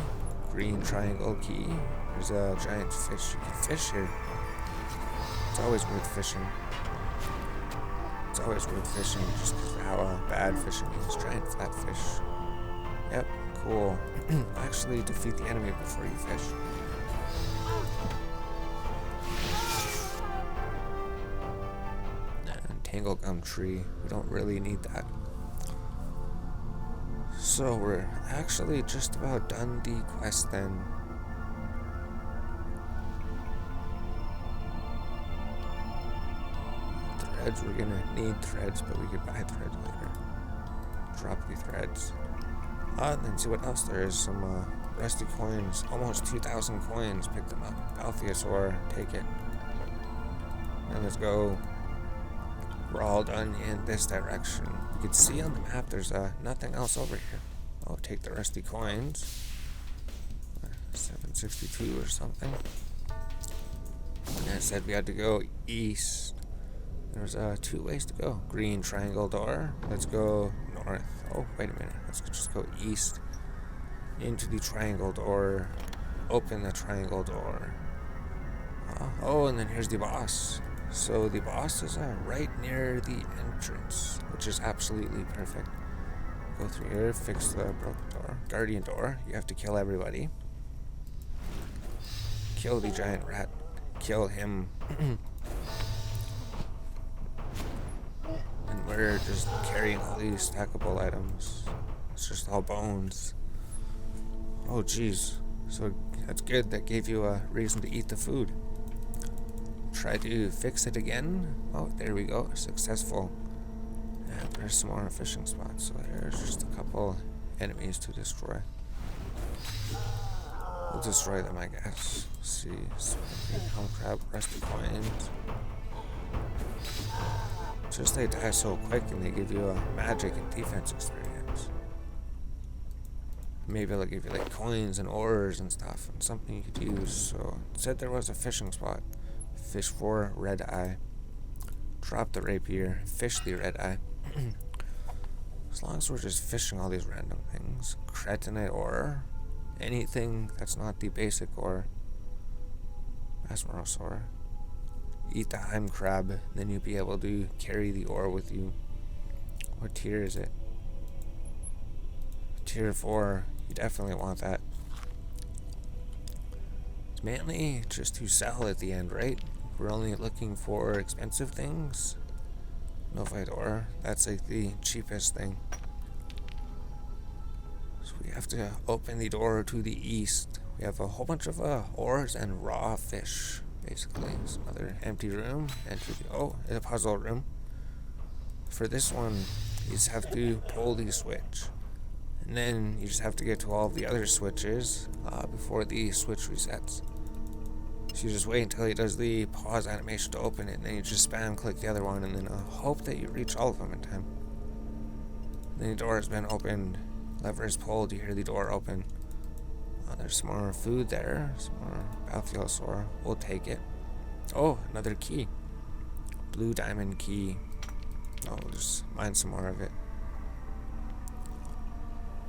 Green triangle key. There's a giant fish. You can fish here. It's always worth fishing. It's always worth fishing just because of how bad fishing is. Giant flat fish. Yep, cool. Actually, defeat the enemy before you fish. And tangle gum tree. We don't really need that. So we're actually just about done the quest then. Threads, we're gonna need threads, but we could buy threads later. Drop the threads. And then see what else there is. Some rusty coins. Almost 2,000 coins. Pick them up. Balthiosaur, take it. And let's go. We're all done in this direction. You can see on the map there's nothing else over here. I'll take the rusty coins. 762 or something. And it said we had to go east. There's 2 ways to go. Green triangle door. Let's go north. Oh, wait a minute. Let's just go east into the triangle door. Open the triangle door. Oh, and then here's the boss. So the boss is right near the entrance, which is absolutely perfect. Go through here, fix the broken door. Guardian door. You have to kill everybody. Kill the giant rat. Kill him. And we're just carrying all these stackable items. It's just all bones. Oh, jeez. So that's good. That gave you a reason to eat the food. Try to fix it again. Oh, there we go. Successful. And there's some more fishing spots. So there's just a couple enemies to destroy. We'll destroy them, I guess. Let's see. Home crab, rusty coins. Just they die so quick and they give you a magic and defense experience. Maybe they'll give you like coins and ores and stuff and something you could use. So it said there was a fishing spot. Fish for red eye. Drop the rapier. Fish the red eye. As long as we're just fishing all these random things. Cretinite ore. Anything that's not the basic ore. Asmorosaur. Eat the Heim crab, then you'll be able to carry the ore with you. What tier is it? Tier 4. You definitely want that. It's mainly just to sell at the end, right? We're only looking for expensive things. Novite ore. That's like the cheapest thing. So we have to open the door to the east. We have a whole bunch of ores and raw fish. Basically, it's another empty room. Enter the, it's a puzzle room. For this one, you just have to pull the switch. And then you just have to get to all of the other switches before the switch resets. So you just wait until he does the pause animation to open it, and then you just spam click the other one, and then hope that you reach all of them in time. And then the door has been opened. Lever is pulled, you hear the door open. There's some more food there, some more Balthiosaur. We'll take it. Oh, another key. Blue diamond key. Oh, we'll just mine some more of it.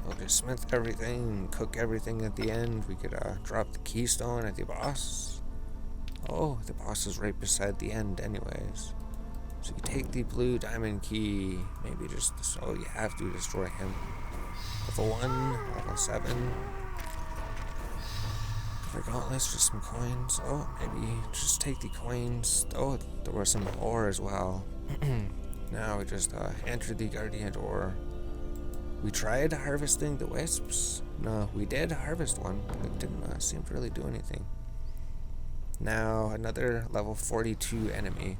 We'll just smith everything, cook everything at the end. We could drop the keystone at the boss. Oh, the boss is right beside the end anyways. So you take the blue diamond key. Maybe just, you have to destroy him. Level 1, level 7. Gauntlets, just some coins. Oh, maybe just take the coins. Oh, there was some ore as well. Now we just entered the guardian door. We tried harvesting the wisps. No, we did harvest one, but it didn't seem to really do anything. Now another level 42 enemy.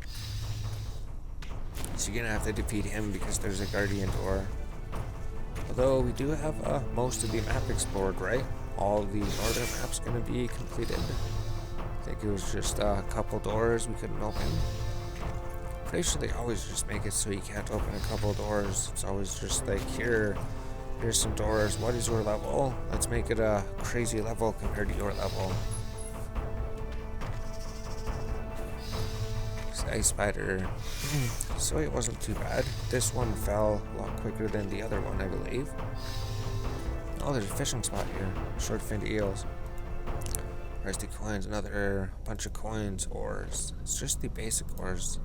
So you're gonna have to defeat him because there's a guardian door. Although we do have most of the map explored, right? All the northern map's gonna be completed. I think it was just a couple doors we couldn't open. Pretty sure they always just make it so you can't open a couple doors. It's always just like here, Here's some doors. What is your level? Let's make it a crazy level compared to your level. Ice spider. So it wasn't too bad. This one fell a lot quicker than the other one, I believe. Oh, there's a fishing spot here. Short-finned eels. Rusty coins, another bunch of coins, ores. It's just the basic ores.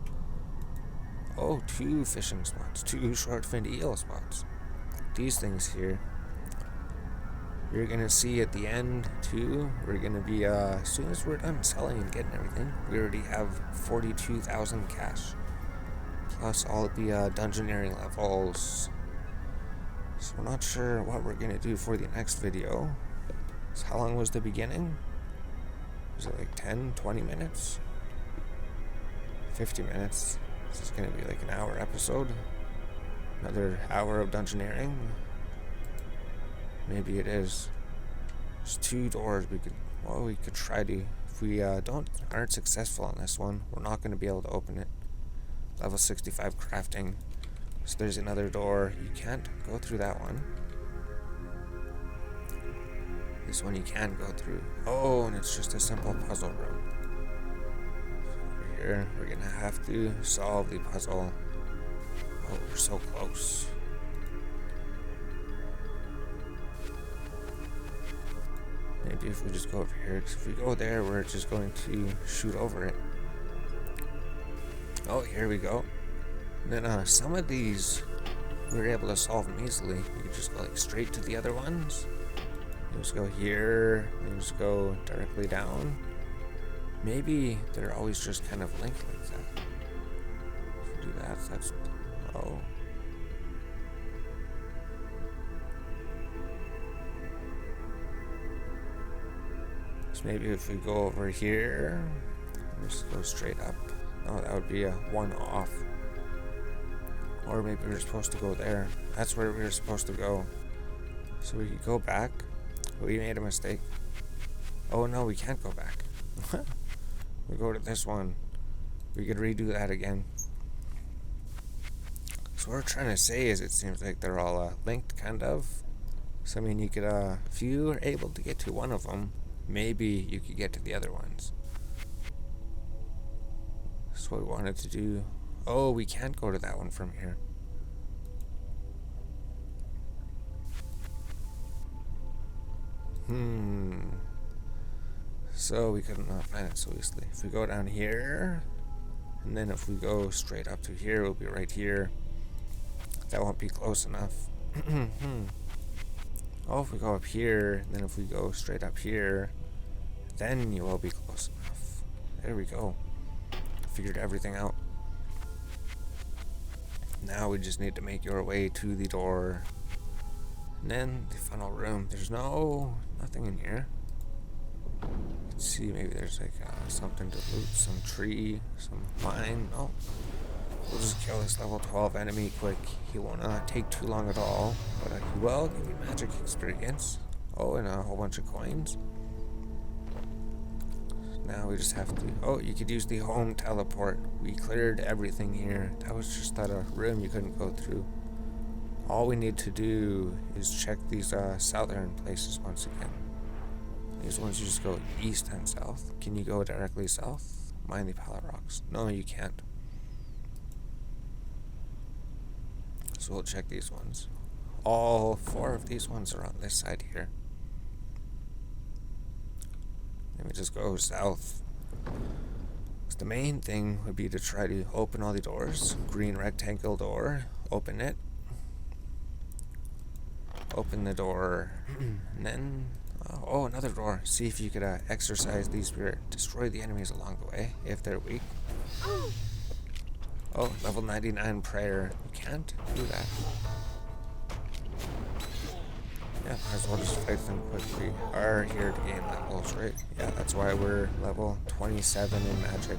Oh, 2 fishing spots. 2 short-finned eel spots. These things here. You're gonna see at the end too, we're gonna be as soon as we're done selling and getting everything, we already have 42,000 cash. Plus all of the Dungeoneering levels. So we're not sure what we're gonna do for the next video. So how long was the beginning? Was it like 10, 20 minutes? 50 minutes. This is gonna be like an hour episode. Another hour of Dungeoneering. Maybe it is. There's 2 doors we could try to. If we aren't successful on this one, we're not going to be able to open it. Level 65 crafting. So there's another door. You can't go through that one. This one you can go through. Oh, and it's just a simple puzzle room. Over here, we're going to have to solve the puzzle. Oh, we're so close. Maybe if we just go over here, because if we go there, we're just going to shoot over it. Oh, here we go. And then some of these, we were able to solve them easily. You could just go like straight to the other ones. You just go here, and just go directly down. Maybe they're always just kind of linked like that. If we do that, that's... oh. So maybe if we go over here, just go straight up. Oh, that would be a 1 off. Or maybe we're supposed to go there. That's where we were supposed to go. So we could go back. We made a mistake. Oh no, we can't go back. We go to this one. We could redo that again. So what we're trying to say is it seems like they're all linked, kind of. So I mean, you could, if you were able to get to one of them, maybe you could get to the other ones. That's what we wanted to do. Oh, we can't go to that one from here. So we couldn't find it so easily. If we go down here, and then if we go straight up to here, we'll be right here. That won't be close enough. Oh, if we go up here, and then if we go straight up here, then you will be close enough. There we go. Figured everything out. Now we just need to make your way to the door. And then the funnel room. There's nothing in here. Let's see, maybe there's like something to loot, some tree, some mine. Oh, we'll just kill this level 12 enemy quick. He won't take too long at all, but he will give you magic experience. Oh, and a whole bunch of coins. Now we just have to... oh, you could use the home teleport. We cleared everything here. That was just that room you couldn't go through. All we need to do is check these southern places once again. These ones you just go east and south. Can you go directly south? Mine the pallet rocks. No, you can't. So we'll check these ones. All 4 of these ones are on this side here. Let me just go south. So the main thing would be to try to open all the doors. Green rectangle door. Open it. Open the door. And then... oh, another door. See if you could exercise the spirit. Destroy the enemies along the way if they're weak. Oh, level 99 prayer. You can't do that. Yeah, might as well just fight them quickly. We are here to gain levels, right? Yeah, that's why we're level 27 in magic.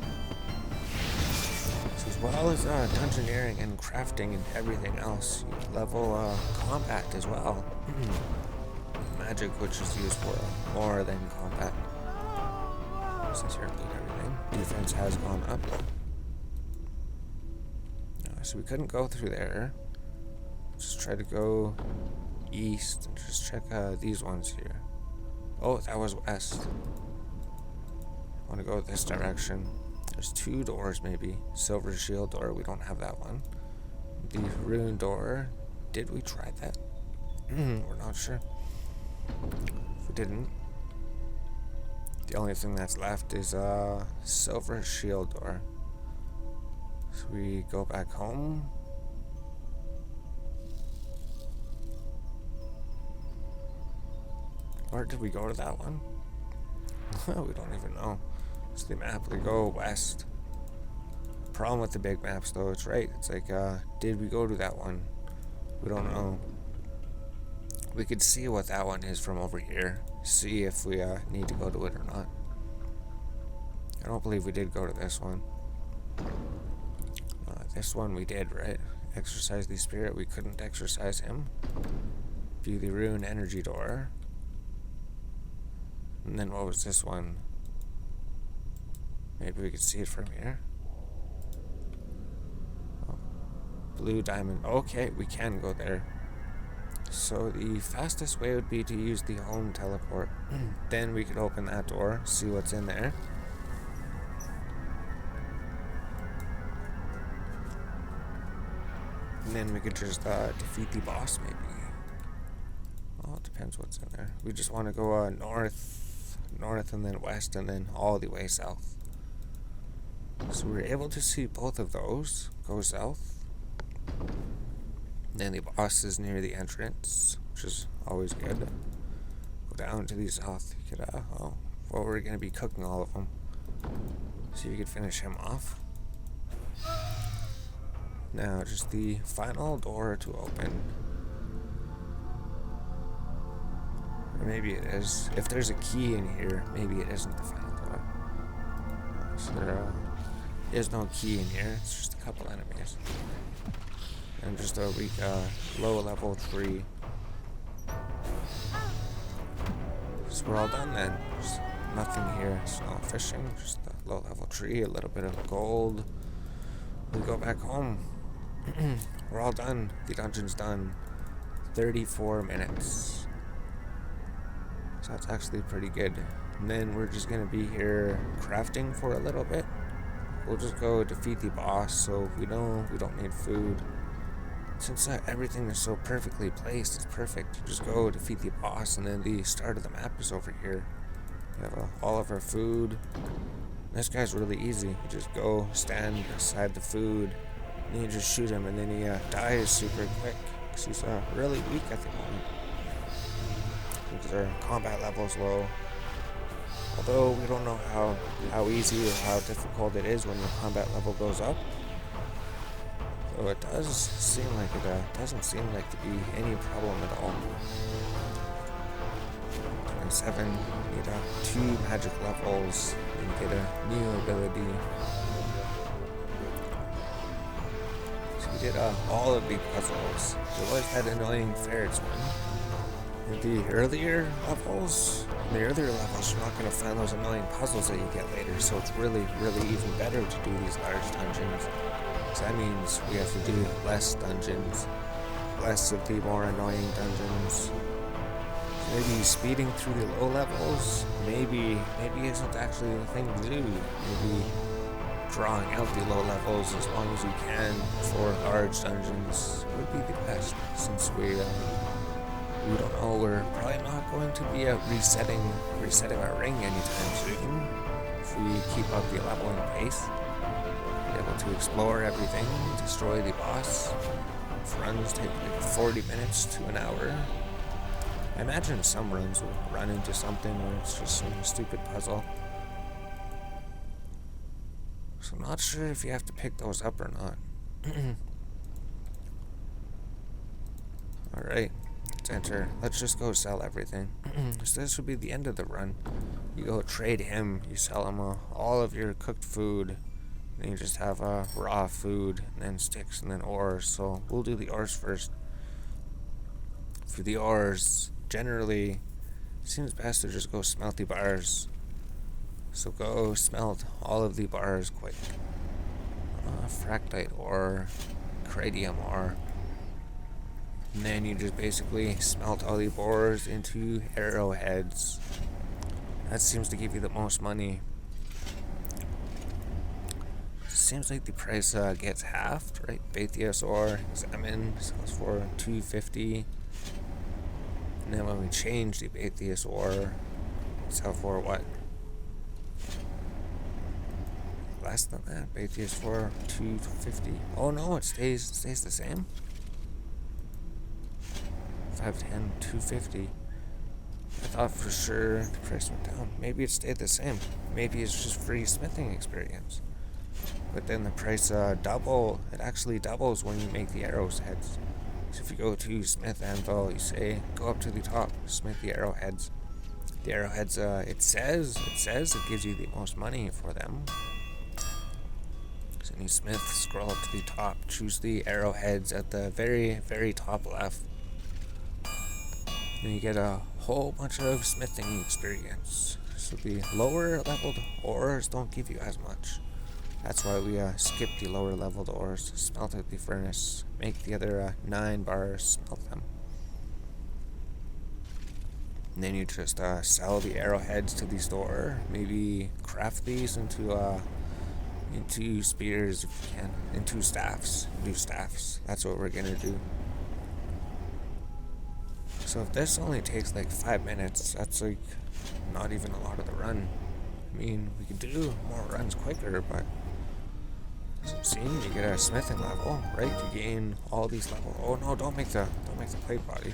So as well as dungeoneering and crafting and everything else, you level combat as well. Magic, which is used for more than combat. Since you're loot everything, defense has gone up. So we couldn't go through there. Just try to go east and just check these ones here. Oh, that was west. I want to go this direction. There's 2 doors maybe. Silver shield door, we don't have that one. The rune door, did we try that? We're not sure. If we didn't, the only thing that's left is silver shield door. So we go back home. Or did we go to that one? We don't even know. It's the map. We go west. Problem with the big maps though, it's right. It's like, did we go to that one? We don't know. We could see what that one is from over here. See if we need to go to it or not. I don't believe we did go to this one. This one we did, right? Exercise the spirit. We couldn't exercise him. View the rune energy door. And then what was this one? Maybe we could see it from here. Oh, blue diamond. Okay, we can go there. So the fastest way would be to use the home teleport. Then we could open that door, see what's in there. And then we could just defeat the boss maybe. Well, it depends what's in there. We just want to go north and then west and then all the way south. So we're able to see both of those go south. Then the boss is near the entrance, which is always good. Go down to the south. You could, we're going to be cooking all of them. So you could finish him off. Now, just the final door to open. Or maybe it is. If there's a key in here, maybe it isn't the final door. So there is no key in here. It's just a couple enemies. And just a weak, low level tree. So we're all done then. There's nothing here. It's no fishing. Just a low level tree, a little bit of gold. We go back home. We're all done. The dungeon's done. 34 minutes. So that's actually pretty good. And then we're just going to be here crafting for a little bit. We'll just go defeat the boss, so we know we don't need food. Since everything is so perfectly placed, it's perfect. You just go defeat the boss, and then the start of the map is over here. We have all of our food. This guy's really easy. You just go stand beside the food, and you just shoot him, and then he dies super quick. Because he's really weak at the moment. Because our combat level's low. Although we don't know how easy or how difficult it is when your combat level goes up. So it does seem like it doesn't seem like to be any problem at all. 27, you need 2 magic levels, and you get a new ability. So we did all of the puzzles. We always had annoying ferrets one. In the earlier levels, you're not going to find those annoying puzzles that you get later, so it's really, really even better to do these large dungeons. So that means we have to do less dungeons, less of the more annoying dungeons. Maybe speeding through the low levels, maybe isn't actually the thing to do. Maybe drawing out the low levels as long as you can for large dungeons would be the best, since we don't know, we're probably not going to be resetting our ring anytime soon. If we keep up the leveling pace, be able to explore everything, destroy the boss. If runs take like 40 minutes to an hour. I imagine some runs will run into something where it's just some stupid puzzle. So I'm not sure if you have to pick those up or not. Alright, let's enter. Let's just go sell everything. So this would be the end of the run. You go trade him, you sell him all of your cooked food. Then you just have raw food, and then sticks, and then ores. So we'll do the ores first. For the ores, generally, it seems best to just go smelt the bars. So go smelt all of the bars quick. Fractite ore, cradium ore. And then you just basically smelt all the ores into arrowheads. That seems to give you the most money. Seems like the price gets halved, right? Bathius ore, examine sells for 250. And then when we change the Bathius ore, sell for what? Less than that. Bathius for 250. Oh no, it stays the same. 510, 250. I thought for sure the price went down. Maybe it stayed the same. Maybe it's just free smithing experience. But then the price it actually doubles when you make the arrows heads. So if you go to Smith Anvil, you say, go up to the top, smith the arrowheads. The arrowheads, it says it gives you the most money for them. So you smith, scroll up to the top, choose the arrowheads at the very, very top left. Then you get a whole bunch of smithing experience. So the lower leveled ores don't give you as much. That's why we skip the lower leveled ores, smelt at the furnace, make the other 9 bars, smelt them. And then you just sell the arrowheads to the store, maybe craft these into spears if you can, into staffs, do staffs. That's what we're gonna do. So if this only takes like 5 minutes, that's like not even a lot of the run. I mean, we could do more runs quicker, but see, you get a smithing level, right? You gain all these levels. Oh no, don't make the plate body.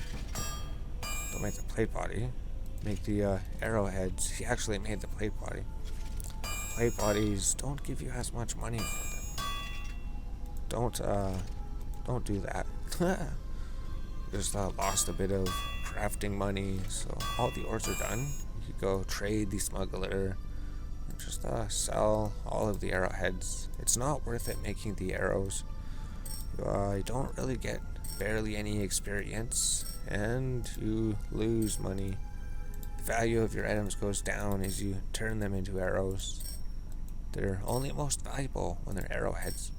Don't make the plate body. Make the arrowheads. He actually made the plate body. Plate bodies don't give you as much money for them. Don't do that. Just lost a bit of crafting money. So all the ores are done. You go trade the smuggler. And just sell all of the arrowheads. It's not worth it making the arrows. You don't really get barely any experience, and you lose money. The value of your items goes down as you turn them into arrows. They're only most valuable when they're arrowheads.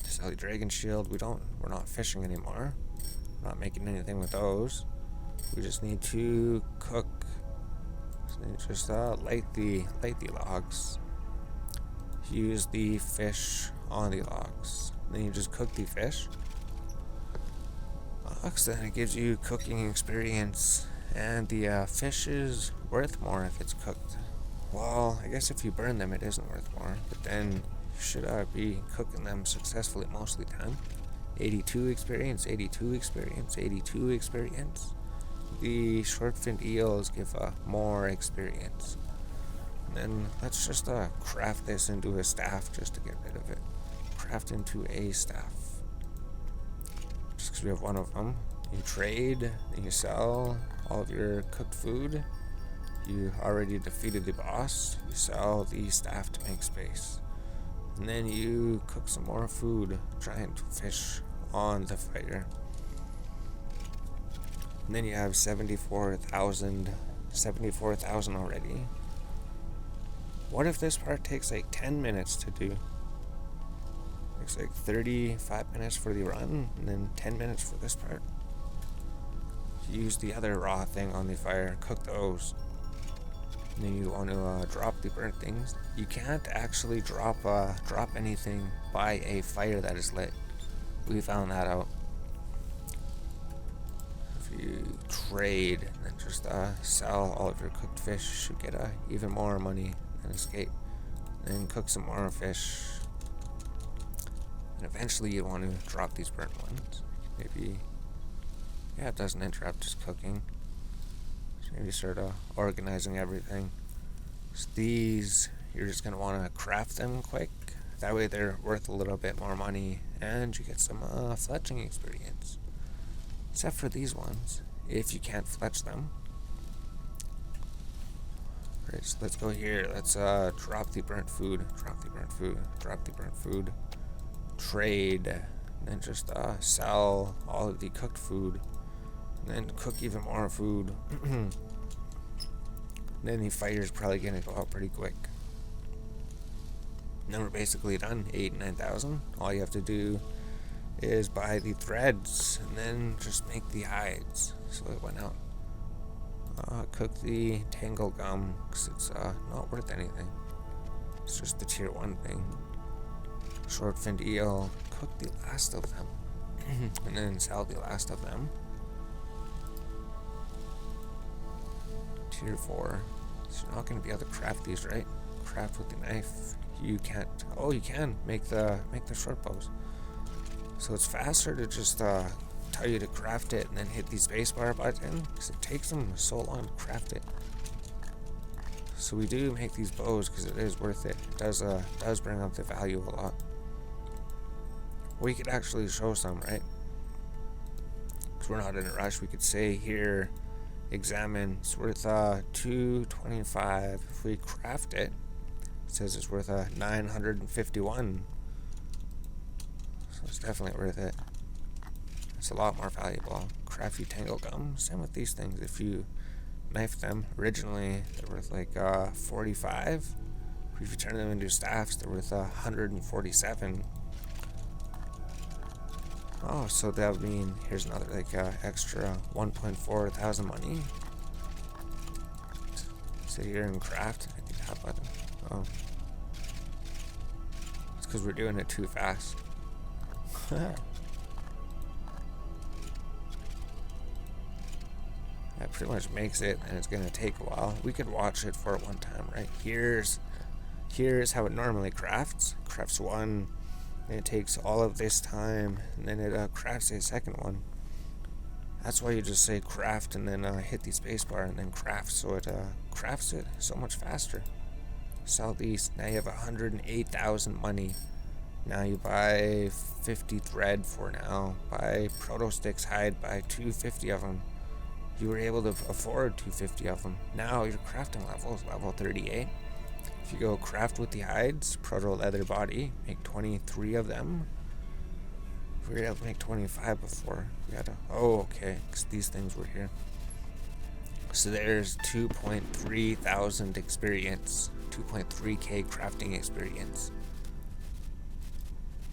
Sell the dragon shield. We're not fishing anymore. We're not making anything with those. We just need to cook. So just light the logs. Use the fish on the logs. Then you just cook the fish. Then it gives you cooking experience, and the fish is worth more if it's cooked. Well, I guess if you burn them, it isn't worth more. But then you should be cooking them successfully most of the time. 82 experience, 82 experience, 82 experience. The short-finned eels give more experience. And then let's just craft this into a staff just to get rid of it. Craft into a staff. Just because we have one of them. You trade, then you sell all of your cooked food. You already defeated the boss. You sell the staff to make space. And then you cook some more food, giant fish on the fire. And then you have 74,000 already. What if this part takes like 10 minutes to do? It's like 35 minutes for the run, and then 10 minutes for this part. Use the other raw thing on the fire, cook those. And then you want to drop the burnt things. You can't actually drop anything by a fire that is lit. We found that out. If you trade and then just sell all of your cooked fish, you should get even more money and escape. And then cook some more fish. And eventually you want to drop these burnt ones. Maybe, yeah, it doesn't interrupt just cooking. So maybe start organizing everything. So these, you're just going to want to craft them quick. That way they're worth a little bit more money, and you get some fletching experience. Except for these ones, if you can't fletch them. Alright, so let's go here. Let's drop the burnt food. Drop the burnt food. Drop the burnt food. Trade. And then just sell all of the cooked food. And then cook even more food. Then the fire's probably going to go out pretty quick. And then we're basically done. 89,000. All you have to do is buy the threads and then just make the hides. So I went out, cooked the tangle gum because it's not worth anything. It's just the tier 1 thing. Short finned eel, cook the last of them and then sell the last of them. Tier 4. So you're not going to be able to craft these, right? Craft with the knife. You can't. Oh, you can make the short bows. So it's faster to just tell you to craft it and then hit the spacebar button because it takes them so long to craft it. So we do make these bows because it is worth it. It does bring up the value a lot. We could actually show some, right? Because we're not in a rush. We could say here, examine. It's worth 225. If we craft it, it says it's worth 951. So it's definitely worth it. It's a lot more valuable. Crafty tangle gum. Same with these things. If you knife them, originally they're worth like 45. If you turn them into staffs, they're worth 147. Oh, so that would mean here's another like extra 1.4 thousand money. Sit here and craft. I think that button. Oh, it's because we're doing it too fast. That pretty much makes it, and it's gonna take a while. We could watch it for one time, right? Here's how it normally crafts. Crafts one. And it takes all of this time, and then it crafts a second one. That's why you just say craft and then hit the spacebar and then craft, so it crafts it so much faster. Sell these. Now you have 108,000 money. Now you buy 50 thread for now. Buy proto sticks hide. Buy 250 of them. You were able to afford 250 of them. Now your crafting level is level 38. If you go craft with the hides, proto leather body, make 23 of them. We were able to make 25 before. We had to. Oh, okay, because these things were here. So there's 2.3 thousand experience, 2.3k crafting experience.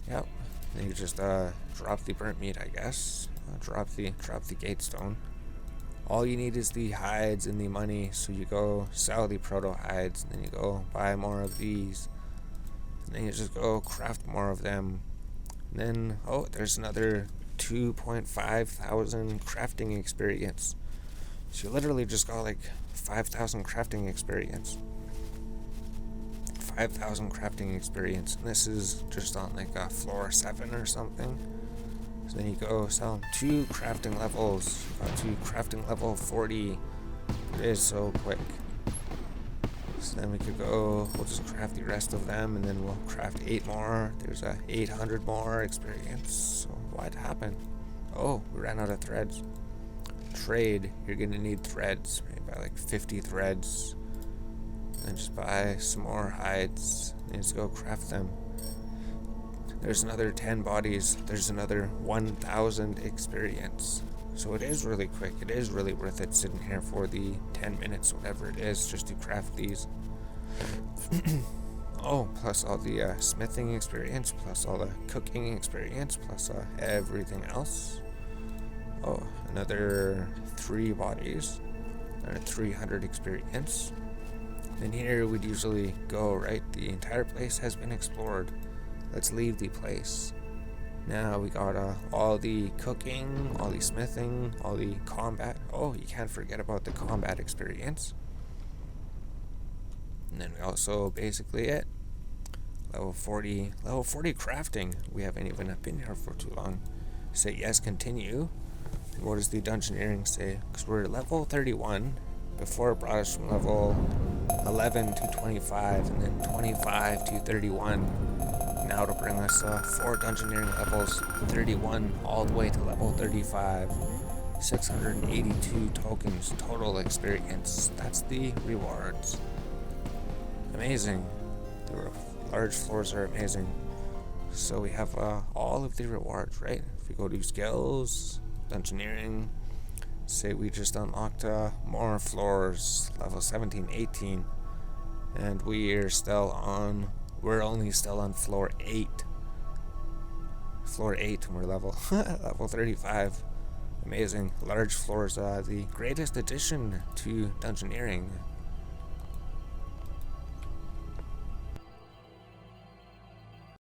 Yep. Then you just drop the burnt meat, I guess. Drop the gate stone. All you need is the hides and the money, so you go sell the proto hides, and then you go buy more of these, and then you just go craft more of them. And then, oh, there's another 2.5 thousand crafting experience. So you literally just got like 5,000 crafting experience. 5,000 crafting experience, and this is just on like floor 7 or something. So then you go sell 2 crafting levels. You got to crafting level 40. It is so quick. So then we could go, we'll just craft the rest of them, and then we'll craft 8 more. There's 800 more experience. So what happened? Oh, we ran out of threads. Trade, you're gonna need threads. Maybe buy like 50 threads. And then just buy some more hides. And just go craft them. There's another 10 bodies. There's another 1,000 experience. So it is really quick. It is really worth it sitting here for the 10 minutes, whatever it is, just to craft these. Oh, plus all the smithing experience, plus all the cooking experience, plus everything else. Oh, another 3 bodies. Another 300 experience. And here we'd usually go, right? The entire place has been explored. Let's leave the place. Now we got all the cooking, all the smithing, all the combat. Oh, you can't forget about the combat experience. And then we also basically level 40 crafting. We haven't even been here for too long. Say yes, continue. What does the Dungeoneering say? Because we're level 31. Before it brought us from level 11 to 25, and then 25 to 31. Now to bring us 4 Dungeoneering levels, 31 all the way to level 35. 682 tokens total experience. That's the rewards. Amazing. The large floors are amazing. So we have all of the rewards, right? If we go to skills, Dungeoneering, say we just unlocked more floors, level 17, 18, and we're only still on floor 8. floor 8, and we're level level 35. Amazing. Large floors, the greatest addition to Dungeoneering.